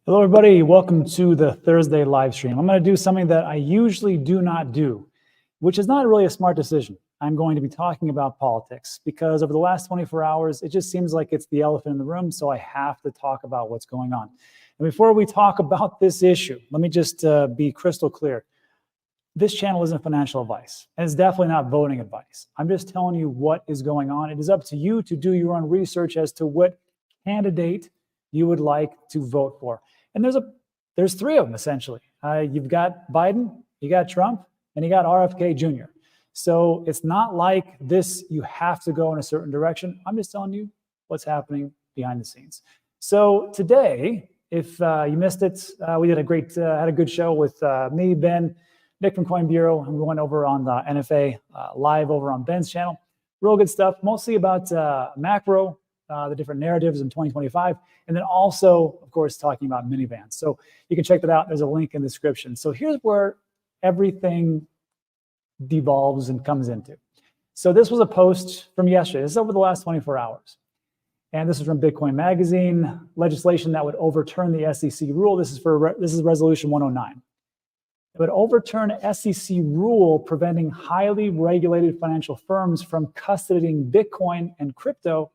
Hello, everybody. Welcome to the Thursday live stream. I'm going to do something that I usually do not do, which is not really a smart decision. I'm going to be talking about politics because over the last 24 hours, it just seems like it's the elephant in the room, so I have to talk about what's going on. And before we talk about this issue, let me just be crystal clear. This channel isn't financial advice, and it's definitely not voting advice. I'm just telling you what is going on. It is up to you to do your own research as to what candidate you would like to vote for. And there's three of them, essentially. You've got Biden, you got Trump, and you got RFK Jr. So it's not like this, you have to go in a certain direction. I'm just telling you what's happening behind the scenes. So today, if you missed it, we did had a good show with me, Ben, Nick from Coin Bureau, and we went over on the NFA live over on Ben's channel. Real good stuff, mostly about macro, the different narratives in 2025, and then also, of course, talking about minivans. So you can check that out. There's a link in the description. So here's where everything devolves and comes into. So this was a post from yesterday. This is over the last 24 hours. And this is from Bitcoin Magazine, legislation that would overturn the SEC rule. This is Resolution 109. It would overturn SEC rule preventing highly regulated financial firms from custodying Bitcoin and crypto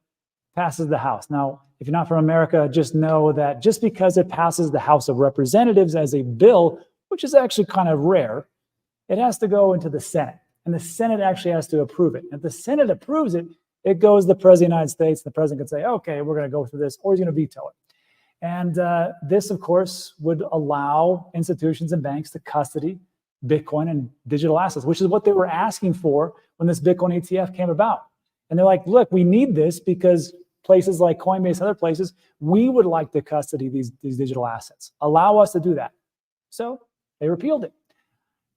passes the House. Now, if you're not from America, just know that just because it passes the House of Representatives as a bill, which is actually kind of rare, it has to go into the Senate. And the Senate actually has to approve it. If the Senate approves it, it goes to the President of the United States. The President can say, okay, we're going to go through this, or he's going to veto it. And this, of course, would allow institutions and banks to custody Bitcoin and digital assets, which is what they were asking for when this Bitcoin ETF came about. And they're like, look, we need this because places like Coinbase and other places, we would like to custody these digital assets. Allow us to do that. So they repealed it.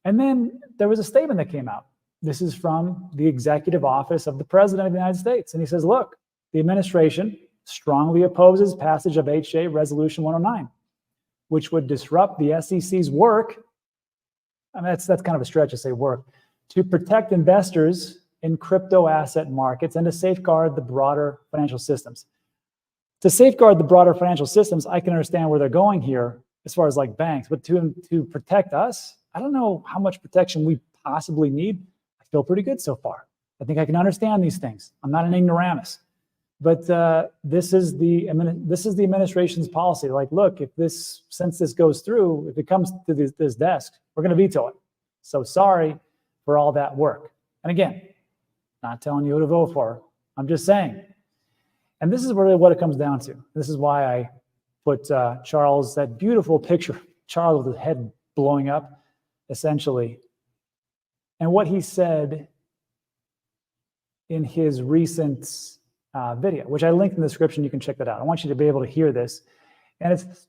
And then there was a statement that came out. This is from the executive office of the President of the United States. And he says, look, the administration strongly opposes passage of HA Resolution 109, which would disrupt the SEC's work. I mean, that's kind of a stretch to say work, to protect investors in crypto asset markets and to safeguard the broader financial systems. To safeguard the broader financial systems, I can understand where they're going here as far as like banks, but to protect us, I don't know how much protection we possibly need. I feel pretty good so far. I think I can understand these things. I'm not an ignoramus, but this is the administration's policy. Like, look, since this goes through, if it comes to this desk, we're going to veto it. So sorry for all that work. And again, not telling you who to vote for. I'm just saying. And this is really what it comes down to. This is why I put Charles, that beautiful picture, Charles with his head blowing up, essentially. And what he said in his recent video, which I linked in the description. You can check that out. I want you to be able to hear this. And it's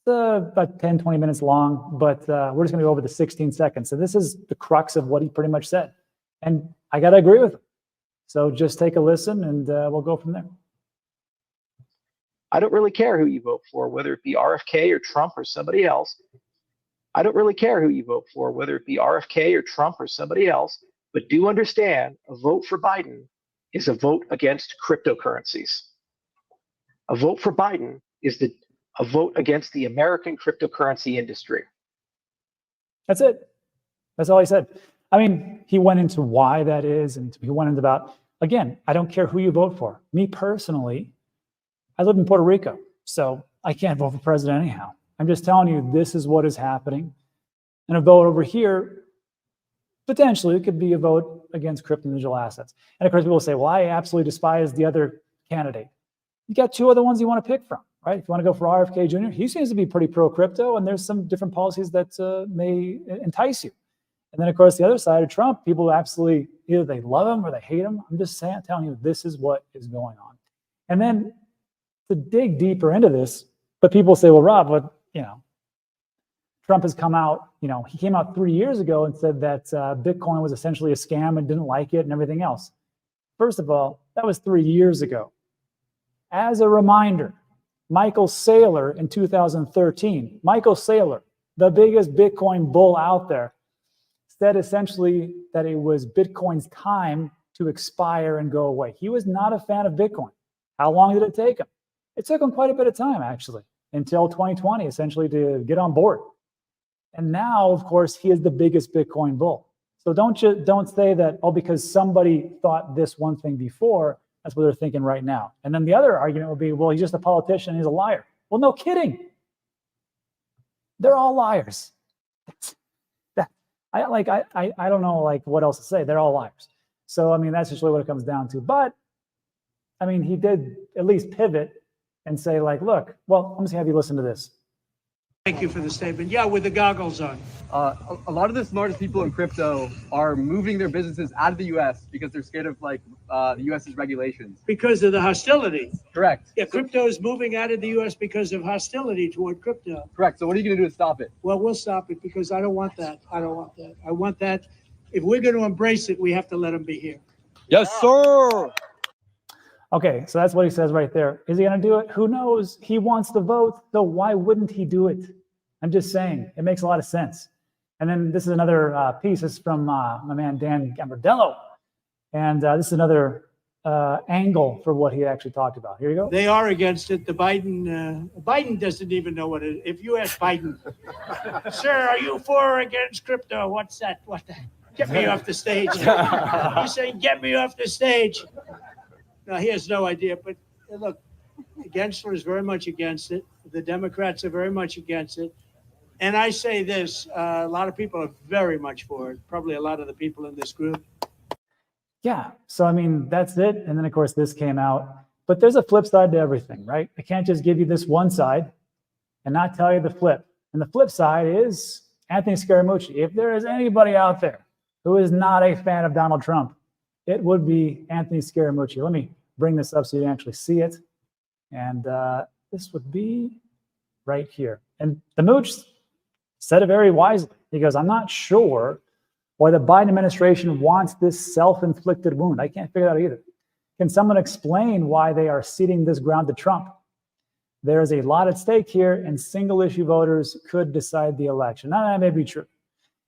about 10, 20 minutes long, but we're just going to go over the 16 seconds. So this is the crux of what he pretty much said. And I got to agree with him. So just take a listen and we'll go from there. I don't really care who you vote for, whether it be RFK or Trump or somebody else. I don't really care who you vote for, whether it be RFK or Trump or somebody else. But do understand, a vote for Biden is a vote against cryptocurrencies. A vote for Biden is a vote against the American cryptocurrency industry. That's it. That's all he said. I mean, he went into why that is, and he went into about, again, I don't care who you vote for. Me personally, I live in Puerto Rico, so I can't vote for president anyhow. I'm just telling you, this is what is happening. And a vote over here, potentially, it could be a vote against crypto and digital assets. And of course, people say, well, I absolutely despise the other candidate. You got two other ones you want to pick from, right? If you want to go for RFK Jr., he seems to be pretty pro-crypto, and there's some different policies that may entice you. And then, of course, the other side of Trump, people absolutely, either they love him or they hate him. I'm just telling you, this is what is going on. And then to dig deeper into this, but people say, well, Rob, what, Trump has come out, he came out 3 years ago and said that Bitcoin was essentially a scam and didn't like it and everything else. First of all, that was 3 years ago. As a reminder, Michael Saylor in 2013, Michael Saylor, the biggest Bitcoin bull out there, said essentially that it was Bitcoin's time to expire and go away. He was not a fan of Bitcoin. How long did it take him? It took him quite a bit of time, actually. until 2020, essentially, to get on board. And now, of course, he is the biggest Bitcoin bull. So don't say that, oh, because somebody thought this one thing before, that's what they're thinking right now. And then the other argument would be, well, he's just a politician, he's a liar. Well, no kidding. They're all liars. I don't know like what else to say. They're all liars. So I mean, that's just really what it comes down to. But I mean, he did at least pivot and say like, look, well, let me see, have you listen to this. Thank you for the statement. Yeah, with the goggles on. A lot of the smartest people in crypto are moving their businesses out of the U.S. because they're scared of like the U.S.'s regulations. Because of the hostility. Correct. Yeah, crypto is moving out of the U.S. because of hostility toward crypto. Correct. So what are you going to do to stop it? Well, we'll stop it because I don't want that. I don't want that. I want that. If we're going to embrace it, we have to let them be here. Yes, sir. Okay, so that's what he says right there. Is he going to do it? Who knows? He wants the vote, so why wouldn't he do it? I'm just saying, it makes a lot of sense. And then this is another piece. This is from my man Dan Gambardello. And this is another angle for what he actually talked about. Here you go. They are against it. The Biden doesn't even know what it is. If you ask Biden, sir, are you for or against crypto? What's that? What the? Get me off the stage. You say, get me off the stage. No, he has no idea. But look, Gensler is very much against it. The Democrats are very much against it. And I say this, a lot of people are very much for it. Probably a lot of the people in this group. Yeah, so I mean, that's it. And then of course this came out, but there's a flip side to everything, right? I can't just give you this one side and not tell you the flip. And the flip side is Anthony Scaramucci. If there is anybody out there who is not a fan of Donald Trump, it would be Anthony Scaramucci. Let me bring this up so you can actually see it. And this would be right here. And the Mooch said it very wisely. He goes, I'm not sure why the Biden administration wants this self-inflicted wound. I can't figure it out either. Can someone explain why they are ceding this ground to Trump? There is a lot at stake here, and single-issue voters could decide the election. Now, that may be true.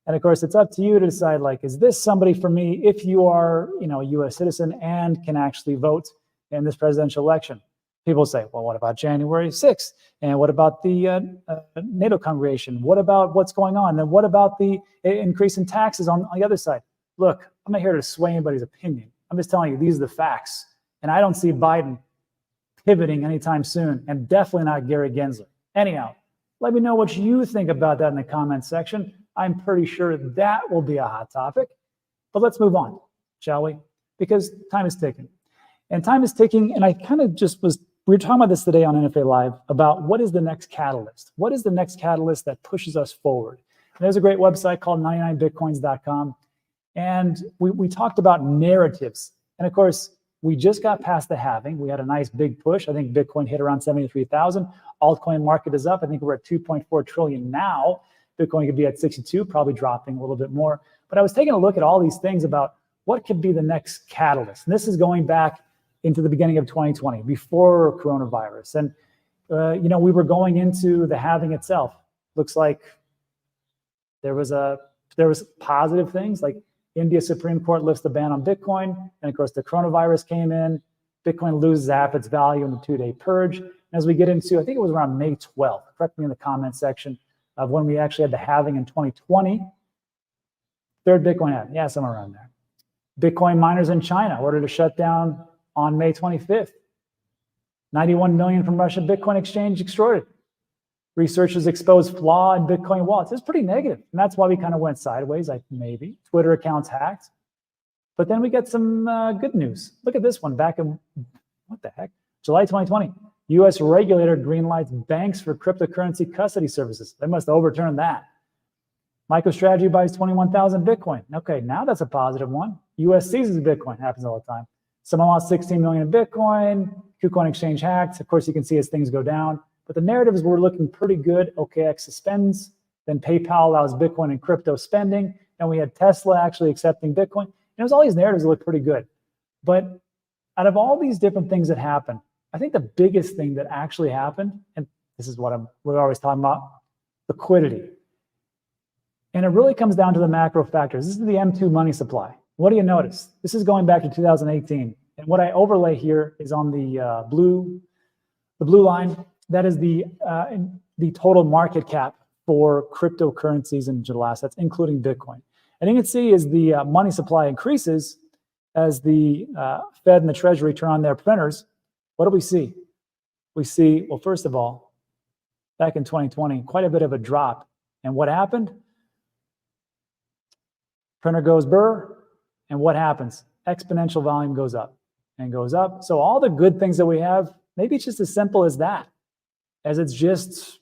And of course, it's up to you to decide, like, is this somebody for me if you are, a U.S. citizen and can actually vote in this presidential election? People say, well, what about January 6th? And what about the NATO congregation? What about what's going on? And what about the increase in taxes on the other side? Look, I'm not here to sway anybody's opinion. I'm just telling you, these are the facts. And I don't see Biden pivoting anytime soon, and definitely not Gary Gensler. Anyhow, let me know what you think about that in the comments section. I'm pretty sure that will be a hot topic. But let's move on, shall we? Because time is ticking. And time is ticking, and I kind of we were talking about this today on NFA Live about what is the next catalyst? What is the next catalyst that pushes us forward? And there's a great website called 99bitcoins.com. And we talked about narratives. And of course, we just got past the halving. We had a nice big push. I think Bitcoin hit around 73,000. Altcoin market is up. I think we're at 2.4 trillion now. Bitcoin could be at 62, probably dropping a little bit more. But I was taking a look at all these things about what could be the next catalyst. And this is going back into the beginning of 2020, before coronavirus. And, we were going into the halving itself. Looks like there was positive things, like India Supreme Court lifts the ban on Bitcoin. And of course, the coronavirus came in. Bitcoin loses half its value in the 2-day purge. And as we get into, I think it was around May 12th, correct me in the comment section, of when we actually had the halving in 2020. Third Bitcoin halving, yeah, somewhere around there. Bitcoin miners in China ordered to shut down on May 25th. 91 million from Russia Bitcoin exchange extorted. Researchers exposed flaw in Bitcoin wallets. It's pretty negative, and that's why we kind of went sideways, maybe. Twitter accounts hacked. But then we get some good news. Look at this one back in, what the heck? July 2020. U.S. regulator greenlights banks for cryptocurrency custody services. They must have overturned that. MicroStrategy buys 21,000 Bitcoin. Okay, now that's a positive one. U.S. seizes Bitcoin. Happens all the time. Someone lost 16 million in Bitcoin. KuCoin exchange hacked. Of course, you can see as things go down. But the narratives were looking pretty good. OKX suspends. Then PayPal allows Bitcoin and crypto spending. And we had Tesla actually accepting Bitcoin. And it was all these narratives that look pretty good. But out of all these different things that happened, I think the biggest thing that actually happened, and this is what we're always talking about, liquidity. And it really comes down to the macro factors. This is the M2 money supply. What do you notice? This is going back to 2018. And what I overlay here is on the blue line that is the total market cap for cryptocurrencies and digital assets, including Bitcoin. And you can see as the money supply increases, as the Fed and the Treasury turn on their printers, what do we see? We see, well, first of all, back in 2020, quite a bit of a drop. And what happened? Printer goes burr, and what happens? Exponential volume goes up and goes up. So all the good things that we have, maybe it's just as simple as that, as it's just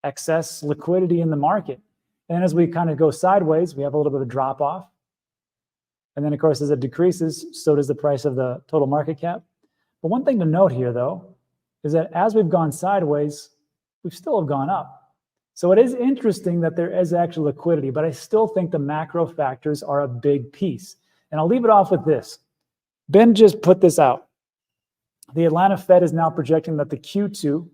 excess liquidity in the market. And as we kind of go sideways, we have a little bit of a drop off. And then, of course, as it decreases, so does the price of the total market cap. But one thing to note here, though, is that as we've gone sideways, we still have gone up. So it is interesting that there is actual liquidity, but I still think the macro factors are a big piece. And I'll leave it off with this. Ben just put this out. The Atlanta Fed is now projecting that the Q2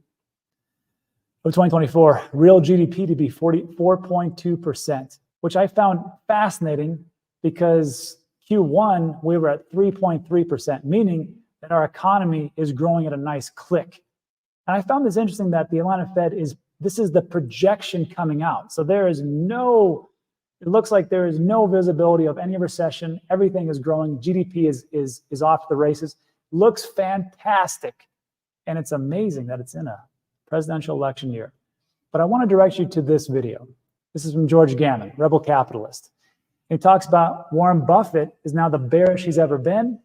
of 2024 real GDP to be 4.2%, which I found fascinating because Q1 we were at 3.3%, meaning that our economy is growing at a nice click. And I found this interesting that the Atlanta Fed this is the projection coming out. So there is it looks like there is no visibility of any recession. Everything is growing. GDP is off to the races. Looks fantastic. And it's amazing that it's in a presidential election year. But I want to direct you to this video. This is from George Gammon, Rebel Capitalist. He talks about Warren Buffett is now the bearish he's ever been.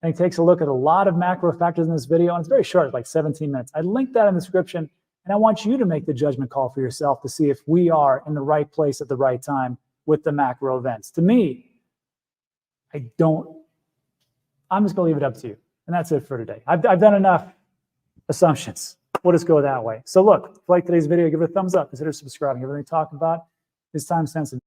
And he takes a look at a lot of macro factors in this video. And it's very short, like 17 minutes. I linked that in the description. And I want you to make the judgment call for yourself to see if we are in the right place at the right time with the macro events. To me, I'm just going to leave it up to you. And that's it for today. I've done enough assumptions. We'll just go that way. So look, if you like today's video, give it a thumbs up. Consider subscribing. Everything we talk about is time sensitive.